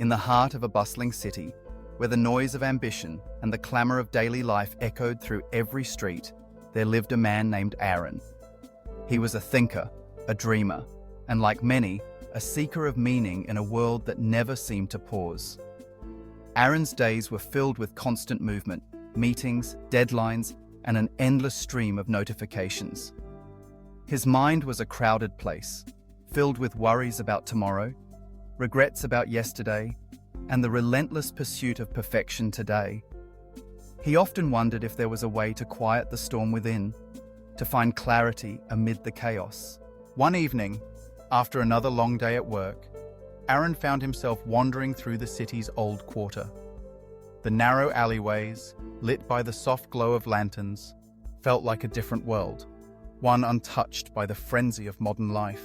In the heart of a bustling city, where the noise of ambition and the clamor of daily life echoed through every street, there lived a man named Aron. He was a thinker, a dreamer, and like many, a seeker of meaning in a world that never seemed to pause. Aron's days were filled with constant movement, meetings, deadlines, and an endless stream of notifications. His mind was a crowded place, filled with worries about tomorrow, regrets about yesterday, and the relentless pursuit of perfection today. He often wondered if there was a way to quiet the storm within, to find clarity amid the chaos. One evening, after another long day at work, Aron found himself wandering through the city's old quarter. The narrow alleyways, lit by the soft glow of lanterns, felt like a different world, one untouched by the frenzy of modern life.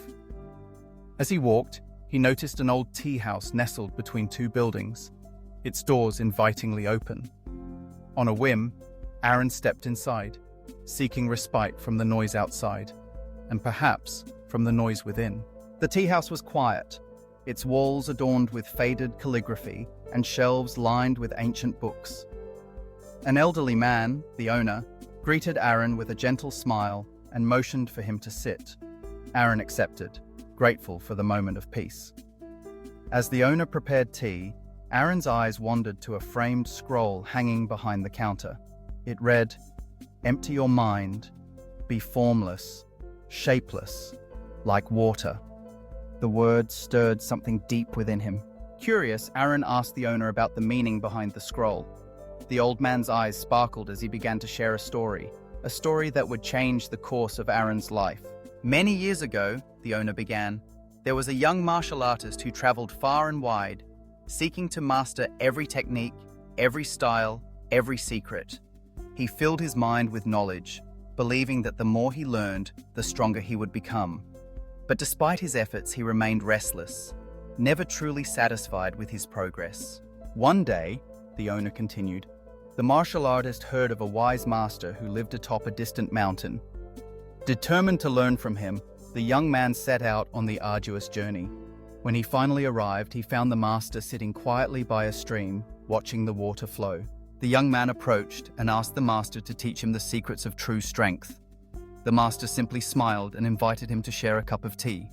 As he walked, he noticed an old tea house nestled between two buildings, its doors invitingly open. On a whim, Aron stepped inside, seeking respite from the noise outside, and perhaps from the noise within. The tea house was quiet, its walls adorned with faded calligraphy and shelves lined with ancient books. An elderly man, the owner, greeted Aron with a gentle smile and motioned for him to sit. Aron accepted, grateful for the moment of peace. As the owner prepared tea, Aron's eyes wandered to a framed scroll hanging behind the counter. It read, "Empty your mind, be formless, shapeless, like water." The words stirred something deep within him. Curious, Aron asked the owner about the meaning behind the scroll. The old man's eyes sparkled as he began to share a story that would change the course of Aron's life. Many years ago, the owner began, there was a young martial artist who traveled far and wide, seeking to master every technique, every style, every secret. He filled his mind with knowledge, believing that the more he learned, the stronger he would become. But despite his efforts, he remained restless, never truly satisfied with his progress. One day, the owner continued, the martial artist heard of a wise master who lived atop a distant mountain. Determined to learn from him, the young man set out on the arduous journey. When he finally arrived, he found the master sitting quietly by a stream, watching the water flow. The young man approached and asked the master to teach him the secrets of true strength. The master simply smiled and invited him to share a cup of tea.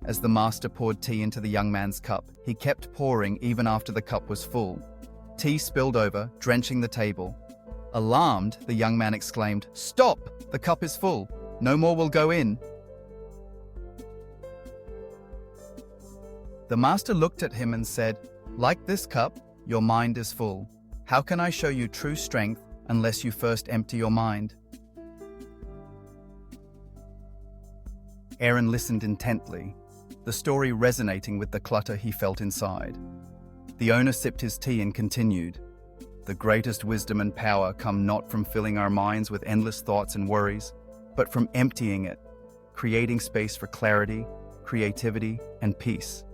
As the master poured tea into the young man's cup, he kept pouring even after the cup was full. Tea spilled over, drenching the table. Alarmed, the young man exclaimed, "Stop! The cup is full. No more will go in." The master looked at him and said, "Like this cup, your mind is full. How can I show you true strength unless you first empty your mind?" Aron listened intently, the story resonating with the clutter he felt inside. The owner sipped his tea and continued, "The greatest wisdom and power come not from filling our minds with endless thoughts and worries, but from emptying it, creating space for clarity, creativity, and peace.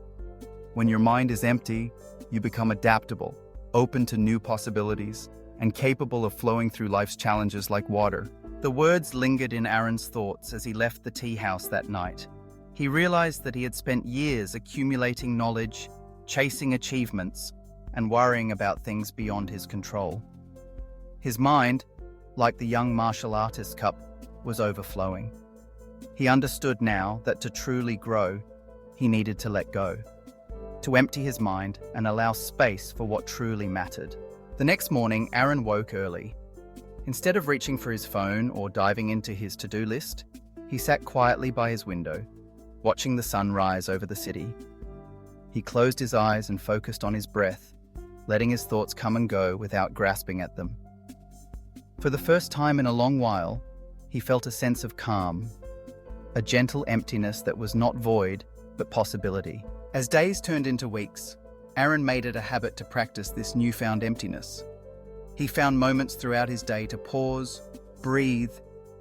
When your mind is empty, you become adaptable, open to new possibilities, and capable of flowing through life's challenges like water." The words lingered in Aron's thoughts as he left the tea house that night. He realized that he had spent years accumulating knowledge, chasing achievements, and worrying about things beyond his control. His mind, like the young martial artist's cup, was overflowing. He understood now that to truly grow, he needed to let go, to empty his mind and allow space for what truly mattered. The next morning, Aron woke early. Instead of reaching for his phone or diving into his to-do list, he sat quietly by his window, watching the sun rise over the city. He closed his eyes and focused on his breath, letting his thoughts come and go without grasping at them. For the first time in a long while, he felt a sense of calm, a gentle emptiness that was not void, but possibility. As days turned into weeks, Aron made it a habit to practice this newfound emptiness. He found moments throughout his day to pause, breathe,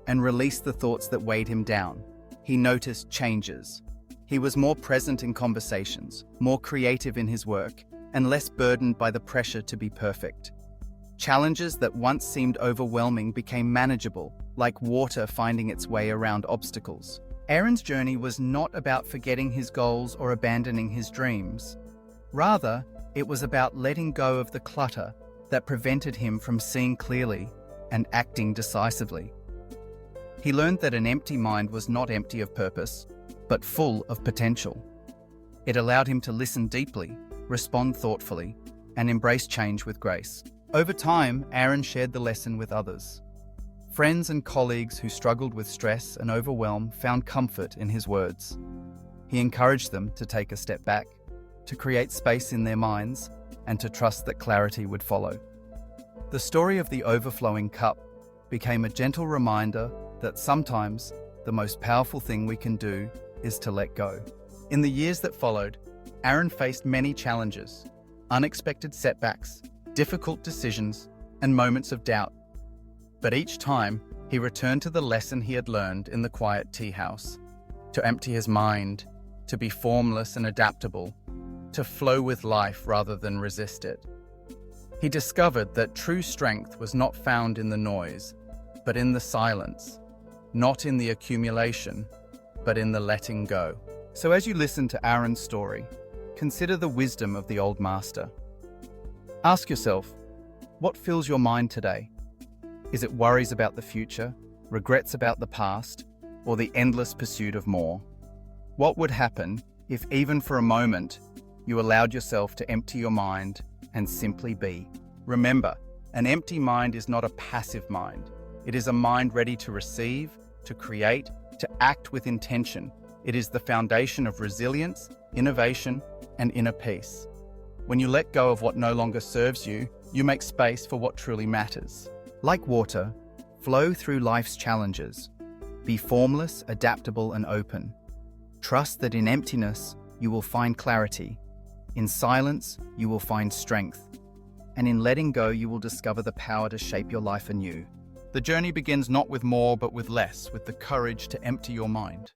and release the thoughts that weighed him down. He noticed changes. He was more present in conversations, more creative in his work, and less burdened by the pressure to be perfect. Challenges that once seemed overwhelming became manageable, like water finding its way around obstacles. Aron's journey was not about forgetting his goals or abandoning his dreams. Rather, It was about letting go of the clutter that prevented him from seeing clearly and acting decisively. He learned that an empty mind was not empty of purpose, but full of potential. It allowed him to listen deeply, respond thoughtfully, and embrace change with grace. Over time, Aron shared the lesson with others. Friends and colleagues who struggled with stress and overwhelm found comfort in his words. He encouraged them to take a step back, to create space in their minds, and to trust that clarity would follow. The story of the overflowing cup became a gentle reminder that sometimes the most powerful thing we can do is to let go. In the years that followed, Aron faced many challenges, unexpected setbacks, difficult decisions, and moments of doubt. But each time, he returned to the lesson he had learned in the quiet tea house: to empty his mind, to be formless and adaptable, to flow with life rather than resist it. He discovered that true strength was not found in the noise, but in the silence, not in the accumulation, but in the letting go. So as you listen to Aron's story, consider the wisdom of the old master. Ask yourself, what fills your mind today? Is it worries about the future, regrets about the past, or the endless pursuit of more? What would happen if, even for a moment, you allowed yourself to empty your mind and simply be? Remember, an empty mind is not a passive mind. It is a mind ready to receive, to create, to act with intention. It is the foundation of resilience, innovation, and inner peace. When you let go of what no longer serves you, you make space for what truly matters. Like water, flow through life's challenges. Be formless, adaptable, and open. Trust that in emptiness, you will find clarity. In silence, you will find strength. And in letting go, you will discover the power to shape your life anew. The journey begins not with more, but with less, with the courage to empty your mind.